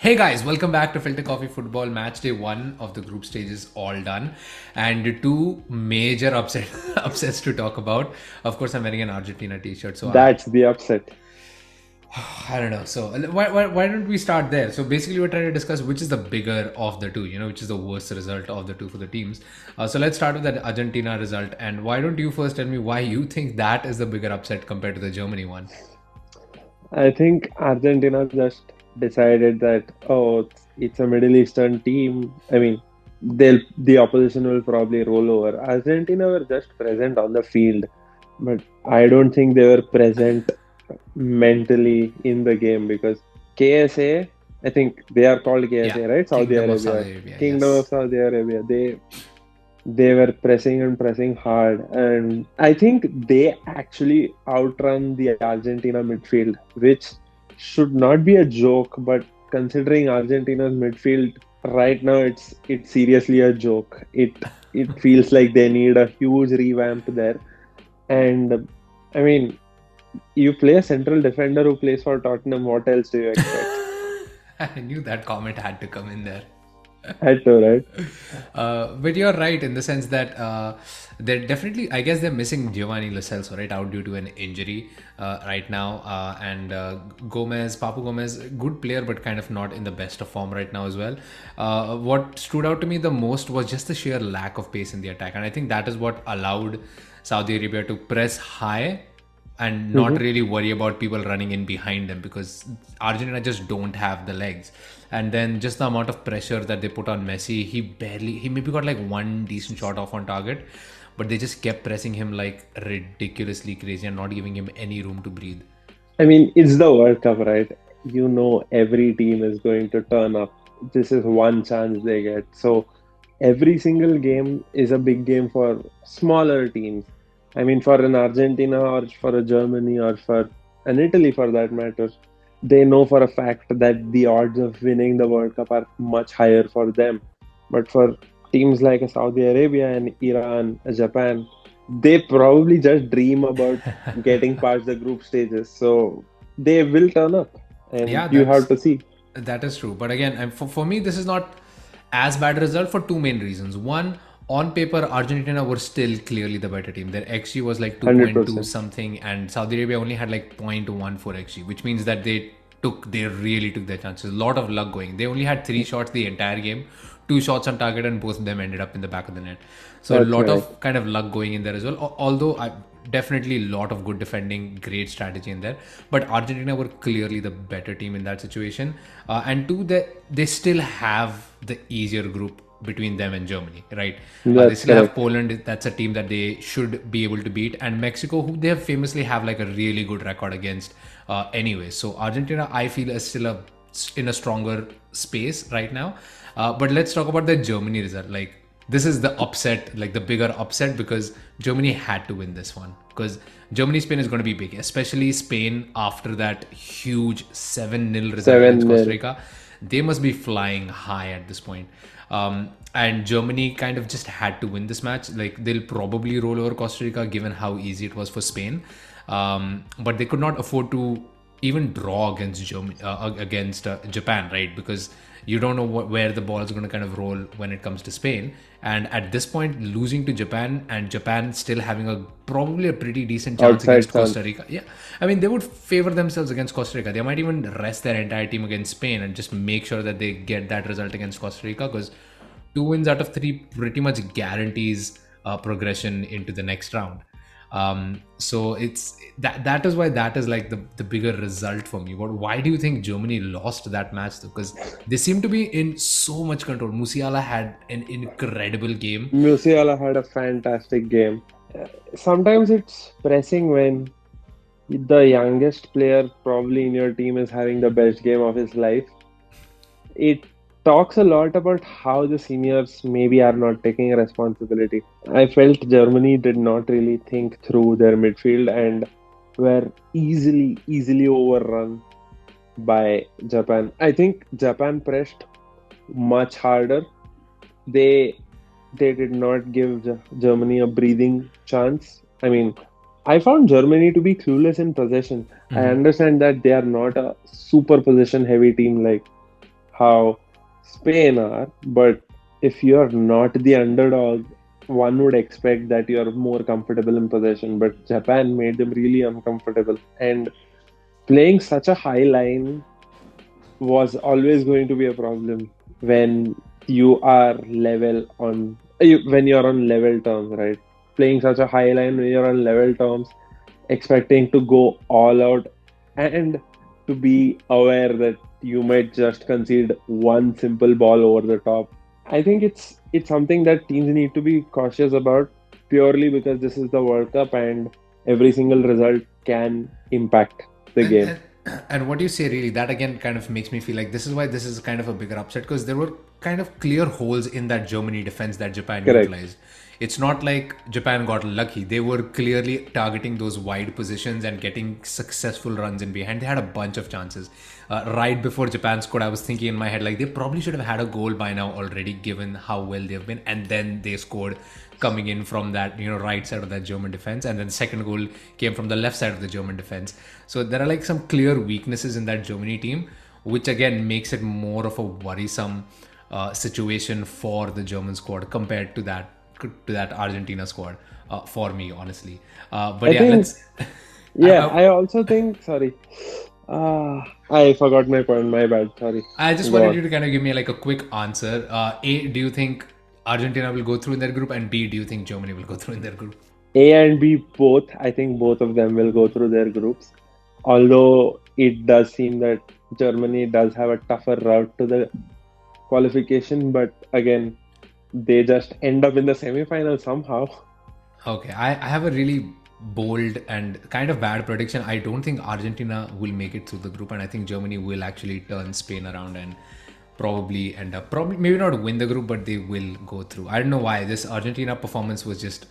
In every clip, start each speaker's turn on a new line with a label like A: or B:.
A: Hey guys, welcome back to Filter Coffee Football. Match day one of the group stage is all done, and two major upsets to talk about. Of course, I'm wearing an Argentina t-shirt, so
B: That's the upset.
A: I don't know. So why don't we start there? So basically, we're trying to discuss which is the bigger of the two. Which is the worst result of the two for the teams. So let's start with that Argentina result. And why don't you first tell me why you think that is the bigger upset compared to the Germany one?
B: I think Argentina just decided that, oh, it's a Middle Eastern team. I mean, the opposition will probably roll over. Argentina were just present on the field, but I don't think they were present mentally in the game because KSA, I think they are called
A: Yeah,
B: KSA, right? Saudi
A: Kingdom of
B: Arabia,
A: Saudi Arabia.
B: Kingdom of
A: Yes.
B: Saudi Arabia. They were pressing and pressing hard, and I think they actually outrun the Argentina midfield, which should not be a joke. But considering Argentina's midfield right now, it's seriously a joke. It feels like they need a huge revamp there. And I mean, you play a central defender who plays for Tottenham. What else do you expect?
A: I knew that comment had to come in there.
B: Had to, right?
A: But you're right in the sense that they're definitely, I guess they're missing Giovanni Lo Celso, right, out due to an injury right now. And Papu Gomez, good player, but kind of not in the best of form right now as well. What stood out to me the most was just the sheer lack of pace in the attack. And I think that is what allowed Saudi Arabia to press high and not
B: Hmm.
A: really worry about people running in behind them because Argentina just don't have the legs. And then just the amount of pressure that they put on Messi, he maybe got like one decent shot off on target, but they just kept pressing him like ridiculously crazy and not giving him any room to breathe.
B: I mean, it's the World Cup, right? You know, every team is going to turn up. This is one chance they get. So every single game is a big game for smaller teams. I mean, for an Argentina or for a Germany or for an Italy for that matter, they know for a fact that the odds of winning the World Cup are much higher for them. But for teams like Saudi Arabia and Iran, Japan, they probably just dream about getting past the group stages. So they will turn up, and
A: Yeah,
B: you have to see.
A: that is true. But again, for me, this is not as bad a result for two main reasons. One, on paper, Argentina were still clearly the better team. Their XG was like 2.2
B: 100%.
A: something, and Saudi Arabia only had like 0.14 XG, which means that they really took their chances. A lot of luck going. They only had three shots the entire game, two shots on target, and both of them ended up in the back of the net. So a
B: That's
A: lot
B: right.
A: of kind of luck going in there as well. Although definitely a lot of good defending, great strategy in there. But Argentina were clearly the better team in that situation. And two, they still have the easier group between them and Germany, right? They
B: That's
A: still have
B: correct.
A: Poland. That's a team that they should be able to beat, and Mexico, who they have famously have like a really good record against. Anyway, so Argentina, I feel, is still in a stronger space right now. But let's talk about the Germany result. Like this is the upset, like the bigger upset, because Germany had to win this one because Germany Spain is going to be big, especially Spain after that huge 7-0 result against
B: 7
A: Costa
B: nil.
A: Rica. They must be flying high at this point. And Germany kind of just had to win this match. Like they'll probably roll over Costa Rica given how easy it was for Spain. But they could not afford to even draw against Germany, against Japan, right? Because you don't know where the ball is going to kind of roll when it comes to Spain. And at this point, losing to Japan and Japan still having a probably a pretty decent chance
B: Outside
A: against
B: chance.
A: Costa Rica. Yeah, I mean they would favor themselves against Costa Rica. They might even rest their entire team against Spain and just make sure that they get that result against Costa Rica because two wins out of three pretty much guarantees progression into the next round. So it's that is why that is like the bigger result for me. Why do you think Germany lost that match though? Because they seem to be in so much control. Musiala had an incredible game.
B: Musiala had a fantastic game. Sometimes it's pressing when the youngest player probably in your team is having the best game of his life. It talks a lot about how the seniors maybe are not taking responsibility. I felt Germany did not really think through their midfield and were easily overrun by Japan. I think Japan pressed much harder. They they did not give Germany a breathing chance. I mean, I found Germany to be clueless in possession. I
A: Mhm.
B: understand that they are not a super possession heavy team like how Spain are, but if you're not the underdog, one would expect that you're more comfortable in possession. But Japan made them really uncomfortable, and playing such a high line was always going to be a problem when you are when you're on level terms, right? Playing such a high line when you're on level terms, expecting to go all out and to be aware that you might just concede one simple ball over the top. I think it's something that teams need to be cautious about purely because this is the World Cup and every single result can impact the
A: And,
B: game.
A: and and what you say really, that again kind of makes me feel like this is why this is kind of a bigger upset, because there were kind of clear holes in that Germany defense that Japan
B: Correct.
A: utilized. It's not like Japan got lucky. They were clearly targeting those wide positions and getting successful runs in behind. They had a bunch of chances. Right before Japan scored, I was thinking in my head, like, they probably should have had a goal by now already, given how well they've been. And then they scored coming in from that, right side of that German defense, and then the second goal came from the left side of the German defense. So there are like some clear weaknesses in that Germany team, which again makes it more of a worrisome situation for the German squad compared to that Argentina squad, for me, honestly. But
B: I
A: yeah,
B: think,
A: let's.
B: yeah, I also think, sorry, I forgot my point, my bad, sorry.
A: I just
B: Go
A: wanted
B: on.
A: you to kind of give me like a quick answer. A, do you think Argentina will go through in their group? And B, do you think Germany will go through in their group?
B: A and B both, I think both of them will go through their groups. Although it does seem that Germany does have a tougher route to the qualification, but again, they just end up in the semi-final somehow.
A: Okay, I have a really bold and kind of bad prediction. I don't think Argentina will make it through the group, and I think Germany will actually turn Spain around and probably end up, probably maybe not win the group, but they will go through. I don't know why this Argentina performance was just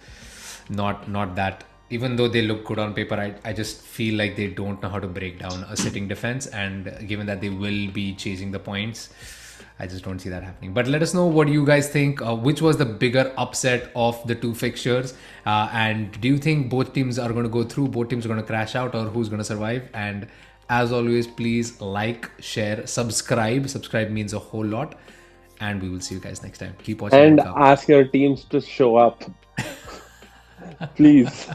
A: not that. Even though they look good on paper, I just feel like they don't know how to break down a sitting defense, and given that they will be chasing the points, I just don't see that happening. But let us know what you guys think. Which was the bigger upset of the two fixtures? And do you think both teams are going to go through? Both teams are going to crash out, or who's going to survive? And as always, please like, share, subscribe. Subscribe means a whole lot. And we will see you guys next time. Keep watching
B: And
A: World Cup.
B: ask your teams to show up, please.